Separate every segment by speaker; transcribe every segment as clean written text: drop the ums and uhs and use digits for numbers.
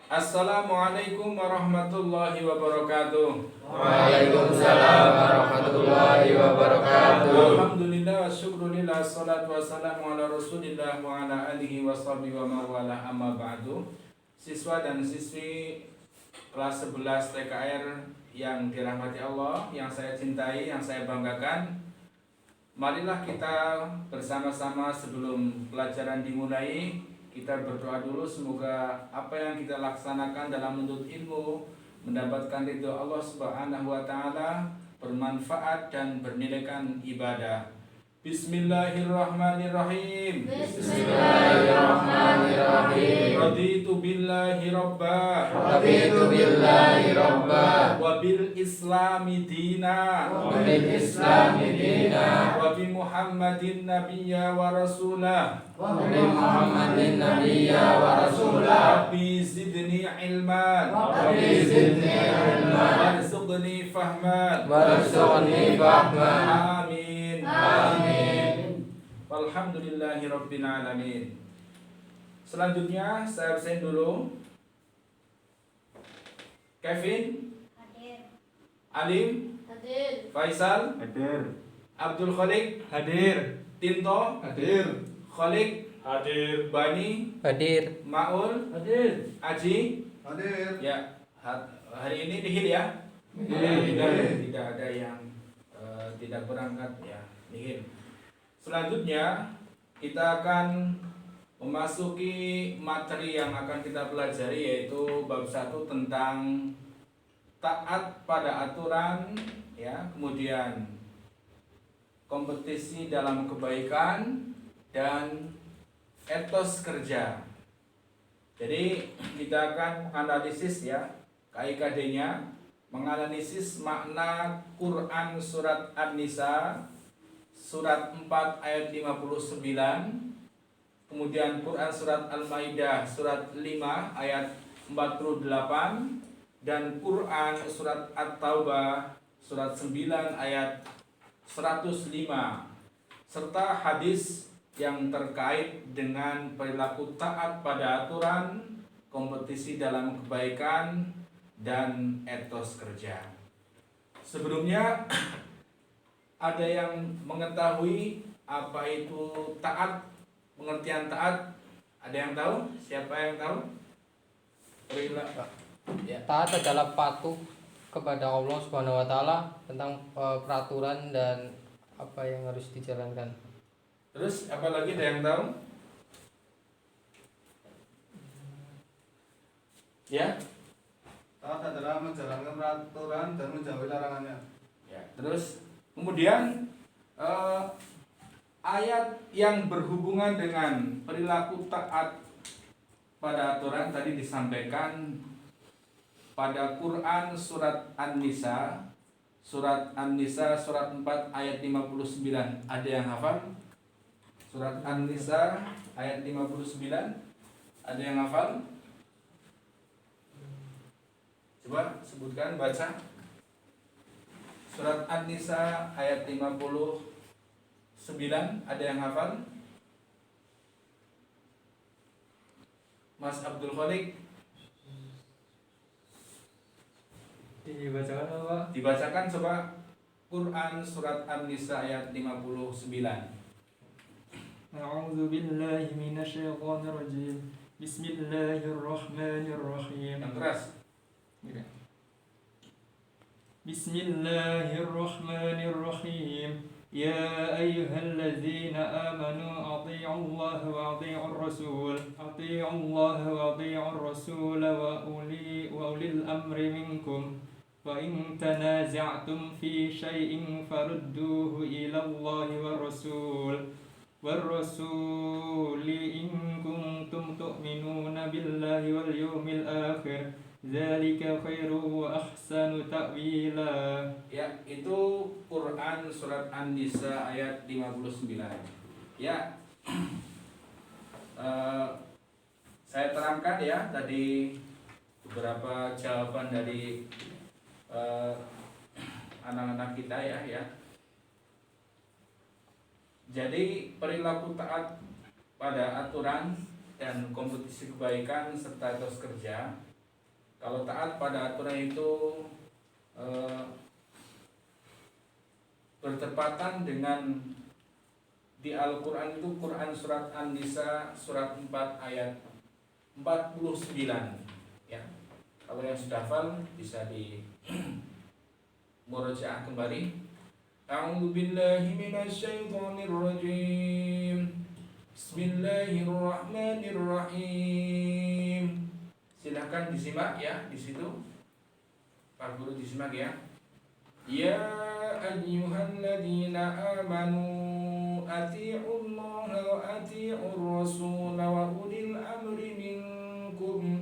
Speaker 1: Assalamualaikum warahmatullahi wabarakatuh.
Speaker 2: Waalaikumsalam warahmatullahi wabarakatuh.
Speaker 1: Alhamdulillah wa syukrulillah, salatu wassalamu ala rasulillah wa ala alihi wa sahbihi wa mawala, amma ba'du. Siswa dan siswi kelas 11 TKR yang dirahmati Allah, yang saya cintai, yang saya banggakan, marilah kita bersama-sama sebelum pelajaran dimulai, kita berdoa dulu semoga apa yang kita laksanakan dalam menuntut ilmu mendapatkan ridho Allah Subhanahu wa taala, bermanfaat dan bernilaikan ibadah. Bismillahirrahmanirrahim.
Speaker 2: Bismillahirrahmanirrahim.
Speaker 1: Raditu billahi rabba.
Speaker 2: Raditu billahi rabba.
Speaker 1: Wa bil islami dina.
Speaker 2: Wa bil islami dina.
Speaker 1: Wa bi Muhammadin nabiyya wa rasulah.
Speaker 2: Wa bi Muhammadin nabiyya wa rasulah.
Speaker 1: Rabbi zidni ilman.
Speaker 2: Rabbi zidni ilman.
Speaker 1: Warzuqni fahman.
Speaker 2: Warzuqni fahman.
Speaker 1: Amin.
Speaker 2: Amin.
Speaker 1: Walhamdulillahi rabbil alamin. Selanjutnya saya absen dulu. Kevin,
Speaker 3: Hadir.
Speaker 1: Alim,
Speaker 3: Hadir.
Speaker 1: Faisal,
Speaker 4: Hadir.
Speaker 1: Abdul Khalik,
Speaker 4: Hadir.
Speaker 1: Tinto,
Speaker 4: Hadir.
Speaker 1: Khalik,
Speaker 4: Hadir.
Speaker 1: Bani,
Speaker 5: Hadir.
Speaker 1: Maul,
Speaker 4: Hadir.
Speaker 1: Aji.
Speaker 4: Hadir.
Speaker 1: Ya, hari ini nihil ya. Tidak ada yang tidak berangkat ya, nihil. Selanjutnya kita akan memasuki materi yang akan kita pelajari, yaitu bab 1 tentang taat pada aturan ya, kemudian kompetisi dalam kebaikan dan etos kerja. Jadi kita akan menganalisis ya, KIKD-nya, menganalisis makna Quran surat An-Nisa surat 4 ayat 59, kemudian Quran surat Al-Maidah surat 5 ayat 48, dan Quran surat At-Taubah surat 9 ayat 105, serta hadis yang terkait dengan perilaku taat pada aturan, kompetisi dalam kebaikan, dan etos kerja. Sebelumnya ada yang mengetahui apa itu taat, pengertian taat? Ada yang tahu? Siapa yang tahu? Ya.
Speaker 5: Taat adalah patuh kepada Allah Subhanahu wa taala tentang peraturan dan apa yang harus dijalankan.
Speaker 1: Terus apa lagi, ada yang tahu? Ya?
Speaker 4: Taat adalah menjalankan peraturan dan menjauhi larangannya.
Speaker 1: Ya. Terus kemudian ayat yang berhubungan dengan perilaku taat pada aturan tadi disampaikan pada Quran surat An-Nisa surat 4 ayat 59. Ada yang hafal? Surat An-Nisa ayat 59. Ada yang hafal? Coba sebutkan, baca. Surat An-Nisa ayat 59. Ada yang hafal? Mas Abdul Khalik.
Speaker 4: Dibacakan apa?
Speaker 1: Dibacakan coba Quran surat An-Nisa ayat 59.
Speaker 6: A'udzu billahi minasyaitonir rajim. Bismillahirrahmanirrahim.
Speaker 1: Yang keras.
Speaker 6: Bismillahirrahmanirrahim. Ya ayyuhalladzina amanu athi'u Allah wa athi'ur rasul. Athi'u Allah wa athi'ur rasul wa ulil amri minkum. Wa in tanaza'tum fi syai'in farudduhu ila Allah war rasul. والرسول إن كنتم تؤمنون بالله واليوم الآخر ذلك خير وأحسن تأويلا.
Speaker 1: Ya, itu Quran surat An-Nisa ayat 59. Ya. Saya terangkan ya tadi beberapa jawaban dari anak-anak kita ya. Jadi perilaku taat pada aturan dan kompetisi kebaikan serta etos kerja Kalau taat pada aturan itu bertepatan dengan di Al-Quran itu, Quran surat An-Nisa surat 4 ayat 49 ya. Kalau yang sudah hafal bisa di murojaah kembali. A'udzu billahi minasyaitonir rajim. Bismillahirrahmanirrahim. Silahkan disimak ya di situ. Pak Guru disimak ya. Ya ayyuhalladzina amanu atii'ullaha wa atii'ur rasula wa ulil amri minkum.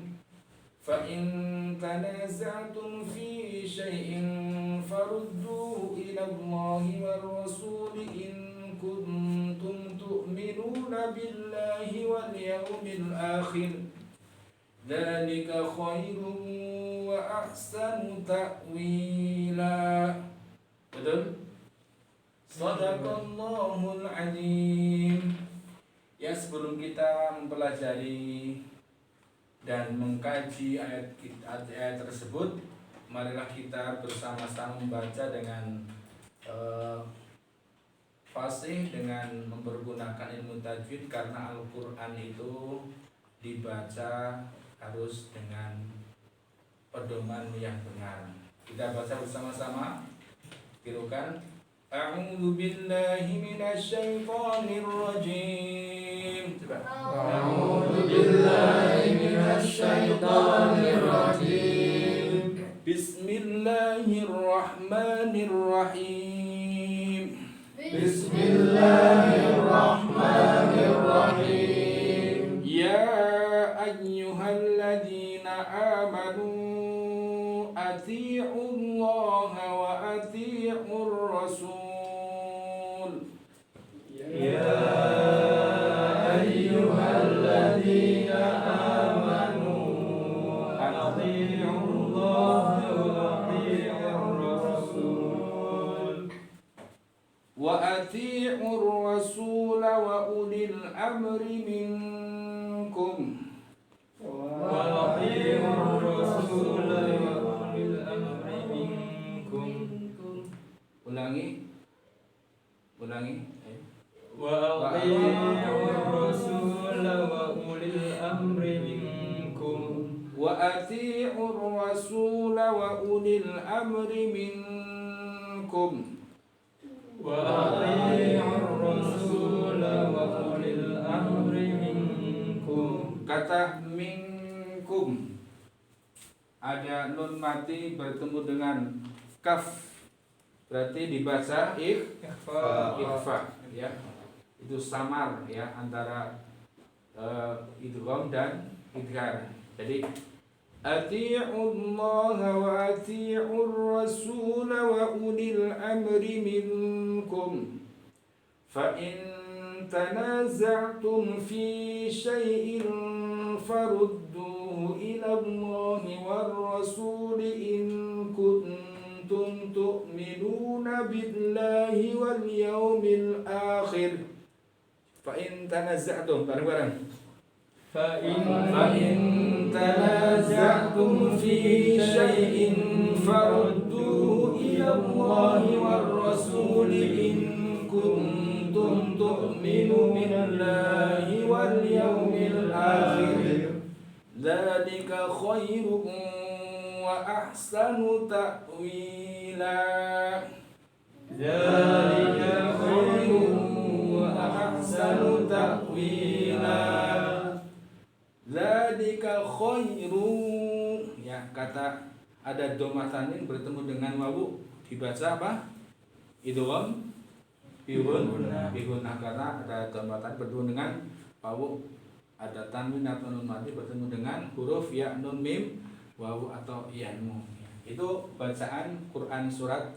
Speaker 1: Fa in tanaza'tum fi syai'in farudduhu ila Allahi war rasuli in kuntum tu'minuna billahi wal yawmil akhir. Dzalika khairun wa ahsanu ta'wila. Betul? Shadaqallahul azim. Ya, sebelum kita mempelajari dan mengkaji ayat tersebut, marilah kita bersama-sama membaca dengan fasih, dengan mempergunakan ilmu tajwid, karena Al-Quran itu dibaca harus dengan pedoman yang benar. Kita baca bersama-sama. Tirukan. A'udzu billahi minasyaitonir rajim. Coba.
Speaker 2: A'udzu billahi minasyaitonir rajim.
Speaker 1: Bismillahirrahmanirrahim.
Speaker 2: Bismillahirrahmanirrahim.
Speaker 1: Ya ayyuhalladzina amanu atii'ullaha wa atii'ur rasul.
Speaker 2: Ya ayyuhalladzina amanu atii'ullaha wa atii'ur rasul.
Speaker 1: Wa atii'ur rasul wa ulil amri minkum.
Speaker 6: Wa atii'ur rasul wa ulil amri minkum.
Speaker 1: Ulangi.
Speaker 6: Wa atii'ur rasul wa ulil amri minkum.
Speaker 1: Wa atii'ur rasul wa ulil amri minkum.
Speaker 6: Wa atii'ur rasul wa ulil amri minkum.
Speaker 1: Kata minkum, ada nun mati bertemu dengan kaf, berarti dibaca ikhfa ya. Itu samar ya antara idgham dan idghar. Jadi atii'ullaha wa atii'ur rasul wa ulil amri minkum. Fa in tanaza'tum fi syai'in farudduhu ila Allahi war rasul in kuntum tu'minuna billahi wal yawmil akhir. Fa in tanaza'tum, bareng-bareng.
Speaker 6: Fa
Speaker 1: in tanaza'tum fi syai'in farudduhu ila Allahi war rasul in kuntum tu'minu billahi wal yawmil akhir. Dzalika khairun wa ahsanu ta'wila. Dzalika khairun wa ahsanu ta'wila. Dzalika khairun, ya, kata ada dhamma tanwin bertemu dengan wawu dibaca apa? Idgham bihunna, karena ada dhamma tanwin bertemu dengan wawu, ada tanwin atau nun mati bertemu dengan huruf ya, nun, mim, wawu atau yanmu. Itu bacaan Quran surat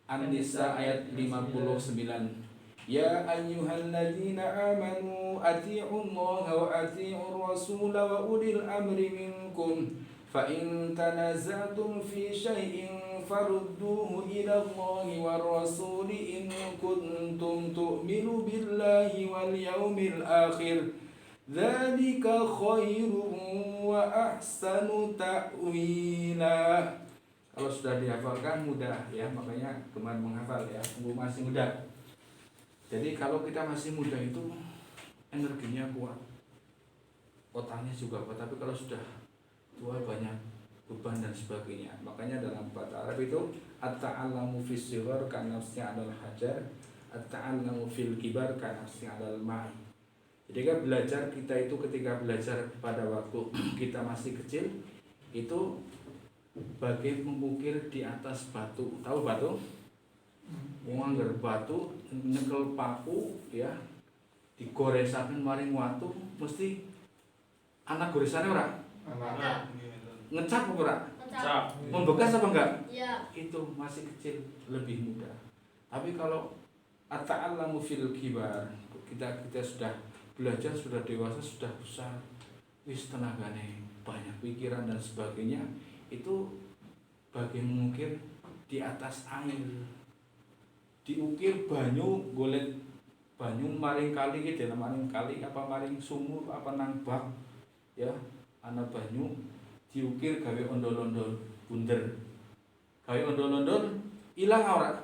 Speaker 1: An-Nisa ayat 59. Ya ayyuhalladzina amanu atii'ullaha wa atii'ur rasul wa ulil amri minkum. Fa in tanaza'tum fi syai'in farudduhu ila Allahi war rasul in kuntum tu'minu billahi wal yawmil akhir. Dzalika khairum wa ahsanu ta'wila. Kalau sudah dihafalkan mudah ya, makanya gemar menghafal ya, masih muda. Jadi kalau kita masih muda itu energinya kuat, otaknya juga kuat, tapi kalau sudah tua banyak beban dan sebagainya. Makanya dalam bahasa Arab itu at-ta'allamu fis sighar kanafsnya adalah hajar, at-ta'allamu fil kibar kanafsnya adalah ma'i. Jadi kan belajar kita itu ketika belajar pada waktu kita masih kecil itu bagai mengukir di atas batu. Tahu batu? Ngangger batu nyekel paku ya, digoresaken maring watu mesti anak goresane ora? Ngecap apa ora?
Speaker 2: Cap.
Speaker 1: Membekas apa enggak?
Speaker 2: Iya.
Speaker 1: Itu masih kecil lebih mudah. Tapi kalau at-ta'allamu fil kibar, kita sudah belajar, sudah dewasa, sudah besar, wis tenagane banyak pikiran dan sebagainya, itu bagai mengukir di atas air, diukir banyu, golek banyu maring kali gitu, maring kali apa maring sumur apa nang bak ya, ana banyu diukir gawe ondol-ondol bunder, gawe ondol-ondol hilang ora,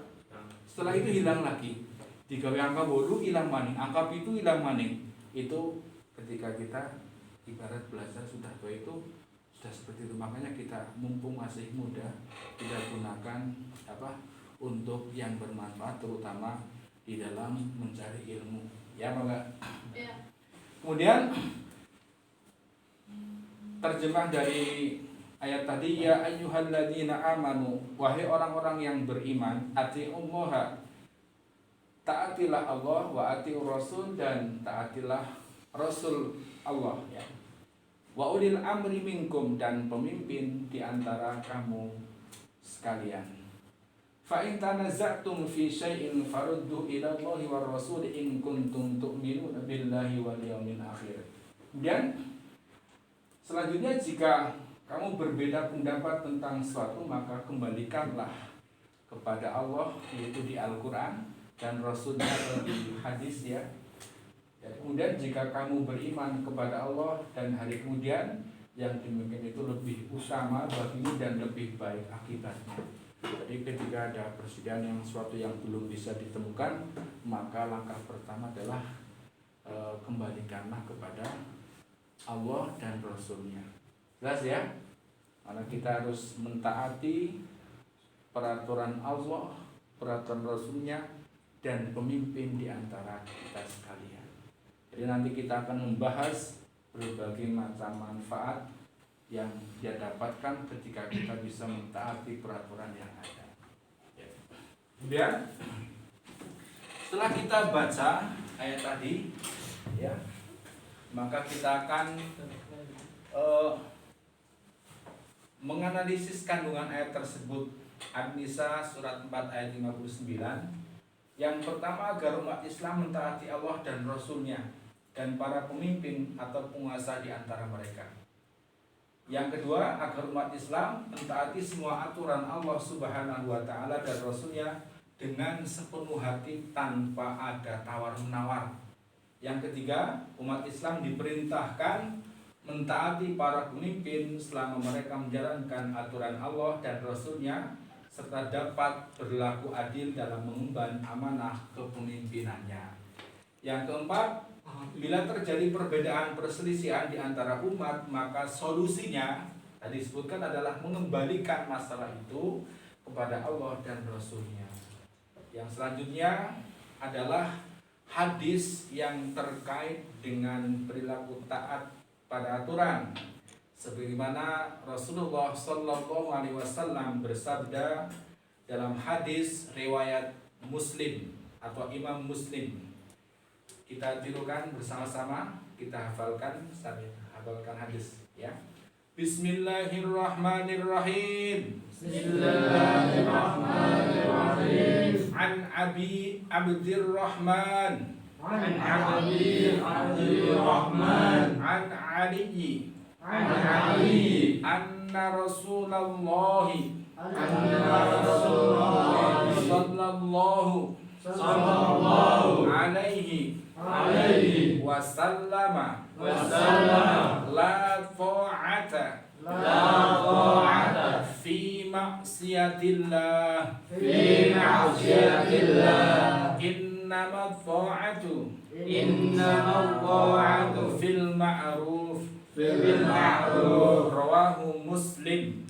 Speaker 1: setelah itu hilang lagi, digawe angka 8 hilang maning, angka 7 hilang maning. Itu ketika kita ibarat belajar sudah tua itu sudah seperti itu. Makanya kita mumpung masih muda, kita gunakan untuk yang bermanfaat, terutama di dalam mencari ilmu, ya apa enggak?
Speaker 2: Iya.
Speaker 1: Kemudian terjemah dari ayat tadi, ya ayyuhalladzina amanu, wahai orang-orang yang beriman, atiullaha, taatilah Allah, wa atiur rasul, dan taatilah Rasul Allah ya. Wa ulil amri minkum, dan pemimpin di antara kamu sekalian. Fa in tanaza'tum fi syai'in faruddu ila Allahi war rasul in kuntum tu'minuna billahi wal yaumil akhir. Kemudian selanjutnya, jika kamu berbeda pendapat tentang sesuatu, maka kembalikanlah kepada Allah, yaitu di Al-Qur'an, dan Rasulnya atau di hadis ya. Kemudian jika kamu beriman kepada Allah dan hari kemudian, yang demikian itu lebih utama bagimu dan lebih baik akibatnya. Jadi ketika ada persediaan yang suatu yang belum bisa ditemukan, maka langkah pertama adalah kembalikanlah kepada Allah dan Rasulnya. Jelas ya? Karena kita harus mentaati peraturan Allah, peraturan Rasulnya, dan pemimpin di antara kita sekalian. Jadi nanti kita akan membahas berbagai macam manfaat yang dia dapatkan ketika kita bisa mentaati peraturan yang ada. Kemudian setelah kita baca ayat tadi, ya, maka kita akan menganalisis kandungan ayat tersebut. An-Nisa surat 4 ayat 59. Yang pertama, agar umat Islam mentaati Allah dan Rasulnya dan para pemimpin atau penguasa di antara mereka. Yang kedua, agar umat Islam mentaati semua aturan Allah Subhanahu wa Ta'ala dan Rasulnya dengan sepenuh hati tanpa ada tawar-menawar. Yang ketiga, umat Islam diperintahkan mentaati para pemimpin selama mereka menjalankan aturan Allah dan Rasulnya, serta dapat berlaku adil dalam mengemban amanah kepemimpinannya. Yang keempat, bila terjadi perbedaan perselisihan di antara umat, maka solusinya tadi disebutkan adalah mengembalikan masalah itu kepada Allah dan Rasulnya. Yang selanjutnya adalah hadis yang terkait dengan perilaku taat pada aturan, sebagaimana Rasulullah Sallallahu Alaihi Wasallam bersabda dalam hadis riwayat Muslim atau Imam Muslim. Kita tirukan bersama-sama, kita hafalkan, sambil hafalkan hadis ya. Bismillahirrahmanirrahim.
Speaker 2: Bismillahirrahmanirrahim.
Speaker 1: An Abi Abdirrahman.
Speaker 2: An Abi Abdirrahman.
Speaker 1: An Ali.
Speaker 2: An Ali.
Speaker 1: Anna Rasulullah
Speaker 2: Sallallahu
Speaker 1: sallallahu alaihi
Speaker 2: alaihi
Speaker 1: Wasallama la ta'ata fi ma'siyatillah innama ta'atu fil ma'ruf rawahu Muslim.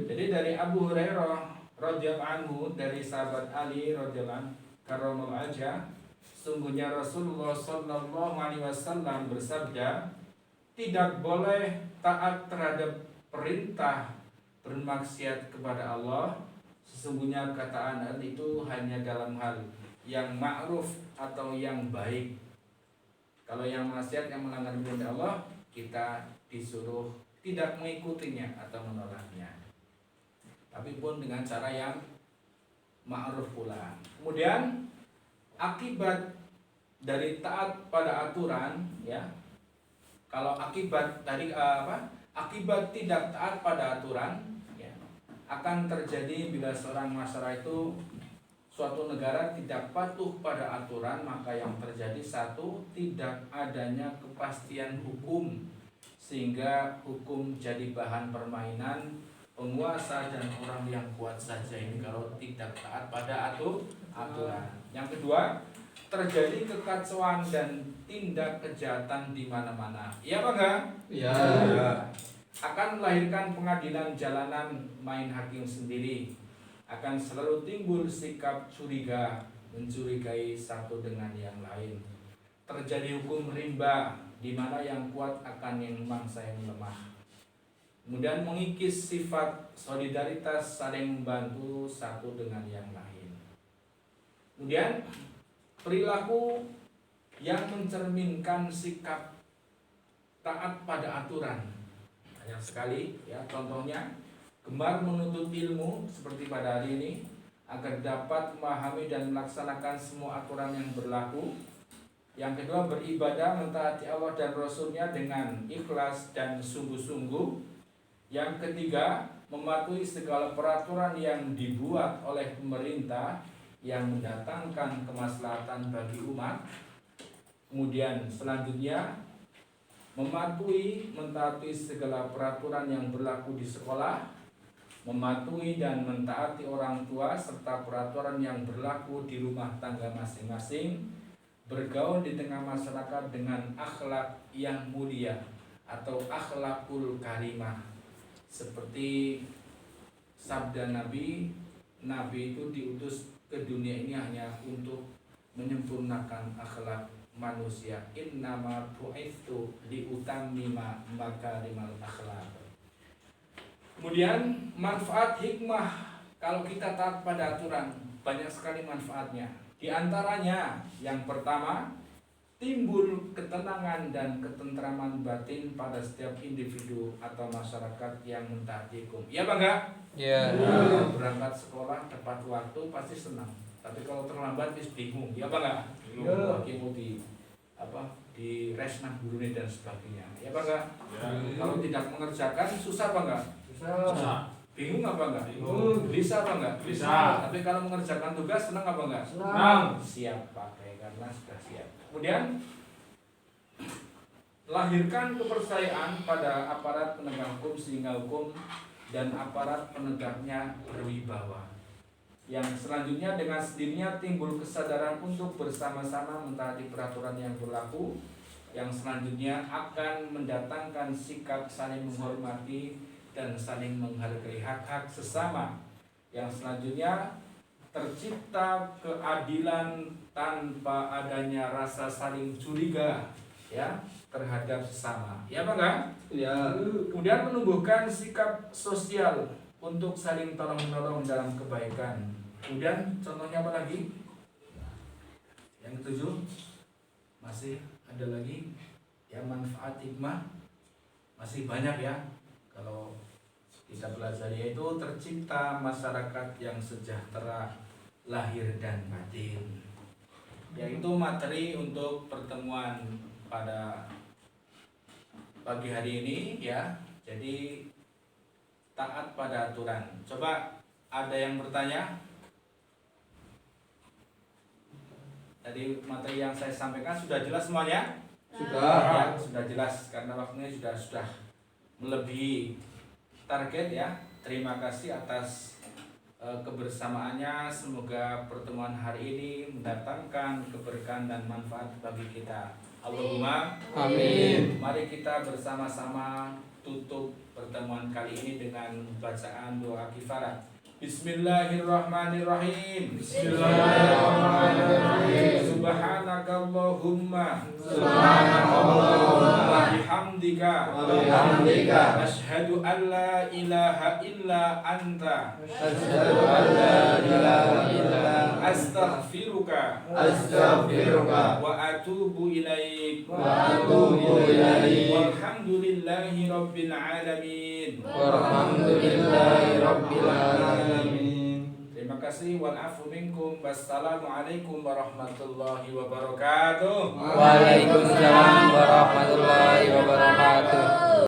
Speaker 1: Jadi dari Abu Hurairah radhiyallahu anhu, dari sahabat Ali radhiyallahu anhu karramallahu wajhah, sungguhnya Rasulullah sallallahu alaihi wasallam bersabda, tidak boleh taat terhadap perintah bermaksiat kepada Allah. Sesungguhnya ketaatan itu hanya dalam hal yang ma'ruf atau yang baik. Kalau yang maksiat, yang melanggar perintah Allah, kita disuruh tidak mengikutinya atau menolaknya, tapi pun dengan cara yang ma'ruf pula. Kemudian akibat dari taat pada aturan, ya, kalau akibat dari akibat tidak taat pada aturan, ya, akan terjadi bila seorang masyarakat itu, suatu negara tidak patuh pada aturan, maka yang terjadi satu, tidak adanya kepastian hukum, sehingga hukum jadi bahan permainan penguasa dan orang yang kuat saja ini kalau tidak taat pada aturan. Yang kedua, terjadi kekacauan dan tindak kejahatan di mana-mana. Iya apa enggak?
Speaker 6: Ya.
Speaker 1: Akan melahirkan pengadilan jalanan main hakim sendiri. Akan selalu timbul sikap curiga, mencurigai satu dengan yang lain. Terjadi hukum rimba, di mana yang kuat akan yang mangsa yang lemah. Kemudian mengikis sifat solidaritas, saling membantu satu dengan yang lain. Kemudian perilaku yang mencerminkan sikap taat pada aturan. Banyak sekali, ya, contohnya gemar menuntut ilmu seperti pada hari ini agar dapat memahami dan melaksanakan semua aturan yang berlaku. Yang kedua, beribadah mentaati Allah dan Rasulnya dengan ikhlas dan sungguh-sungguh. Yang ketiga, mematuhi segala peraturan yang dibuat oleh pemerintah yang mendatangkan kemaslahatan bagi umat. Kemudian selanjutnya, mematuhi, mentaati segala peraturan yang berlaku di sekolah, mematuhi dan mentaati orang tua serta peraturan yang berlaku di rumah tangga masing-masing, bergaul di tengah masyarakat dengan akhlak yang mulia atau akhlakul karimah, seperti sabda Nabi itu diutus ke dunia ini hanya untuk menyempurnakan akhlak manusia. Innama bu'itsu liutammima makarimal akhlak. Kemudian manfaat hikmah kalau kita taat pada aturan, banyak sekali manfaatnya. Di antaranya yang pertama, timbul ketenangan dan ketentraman batin pada setiap individu atau masyarakat yang mentaati hukum. Iya apa enggak?
Speaker 5: Iya.
Speaker 1: Berangkat sekolah tepat waktu pasti senang. Tapi kalau terlambat wis bingung. Iya apa enggak? Bingung di resnah gurune dan sebagainya. Iya apa enggak? Kalau tidak mengerjakan susah apa enggak?
Speaker 6: Susah.
Speaker 1: Bingung apa enggak?
Speaker 6: Bingung.
Speaker 1: Bisa apa enggak?
Speaker 6: Bisa.
Speaker 1: Tapi kalau mengerjakan tugas senang apa enggak?
Speaker 6: Senang.
Speaker 1: Siap pakai karena sudah siap. Kemudian lahirkan kepercayaan pada aparat penegak hukum sehingga hukum dan aparat penegaknya berwibawa. Yang selanjutnya dengan sendirinya timbul kesadaran untuk bersama-sama mentaati peraturan yang berlaku. Yang selanjutnya akan mendatangkan sikap saling menghormati dan saling menghargai hak-hak sesama. Yang selanjutnya tercipta keadilan tanpa adanya rasa saling curiga, ya, terhadap sesama. Ya apa enggak?
Speaker 6: Ya.
Speaker 1: Kemudian menumbuhkan sikap sosial untuk saling tolong-menolong dalam kebaikan. Kemudian contohnya apa lagi? Yang ketujuh, masih ada lagi yang manfaat hikmah masih banyak ya. Kalau kita pelajari, yaitu tercipta masyarakat yang sejahtera lahir dan batin. Yaitu materi untuk pertemuan pada pagi hari ini ya. Jadi taat pada aturan. Coba ada yang bertanya? Tadi materi yang saya sampaikan sudah jelas semuanya?
Speaker 6: Sudah.
Speaker 1: Ya, sudah jelas karena waktunya sudah melebihi target ya. Terima kasih atas kebersamaannya. Semoga pertemuan hari ini mendatangkan keberkahan dan manfaat bagi kita. Allahumma
Speaker 5: Amin.
Speaker 1: mari kita bersama-sama tutup pertemuan kali ini dengan bacaan doa kifarat. Bismillahirrahmanirrahim.
Speaker 6: Bismillahirrahmanirrahim.
Speaker 1: Subhanakallahumma wa bihamdika asyhadu an la ilaha illa anta
Speaker 6: Asyhadu an la ilaha illa
Speaker 1: astaghfiruka wa atubu ilaik. Walhamdulillahi rabbil alamin. Terima kasih. Wal afu minkum. Wassalamualaikum warahmatullahi wabarakatuh.
Speaker 5: Waalaikumsalam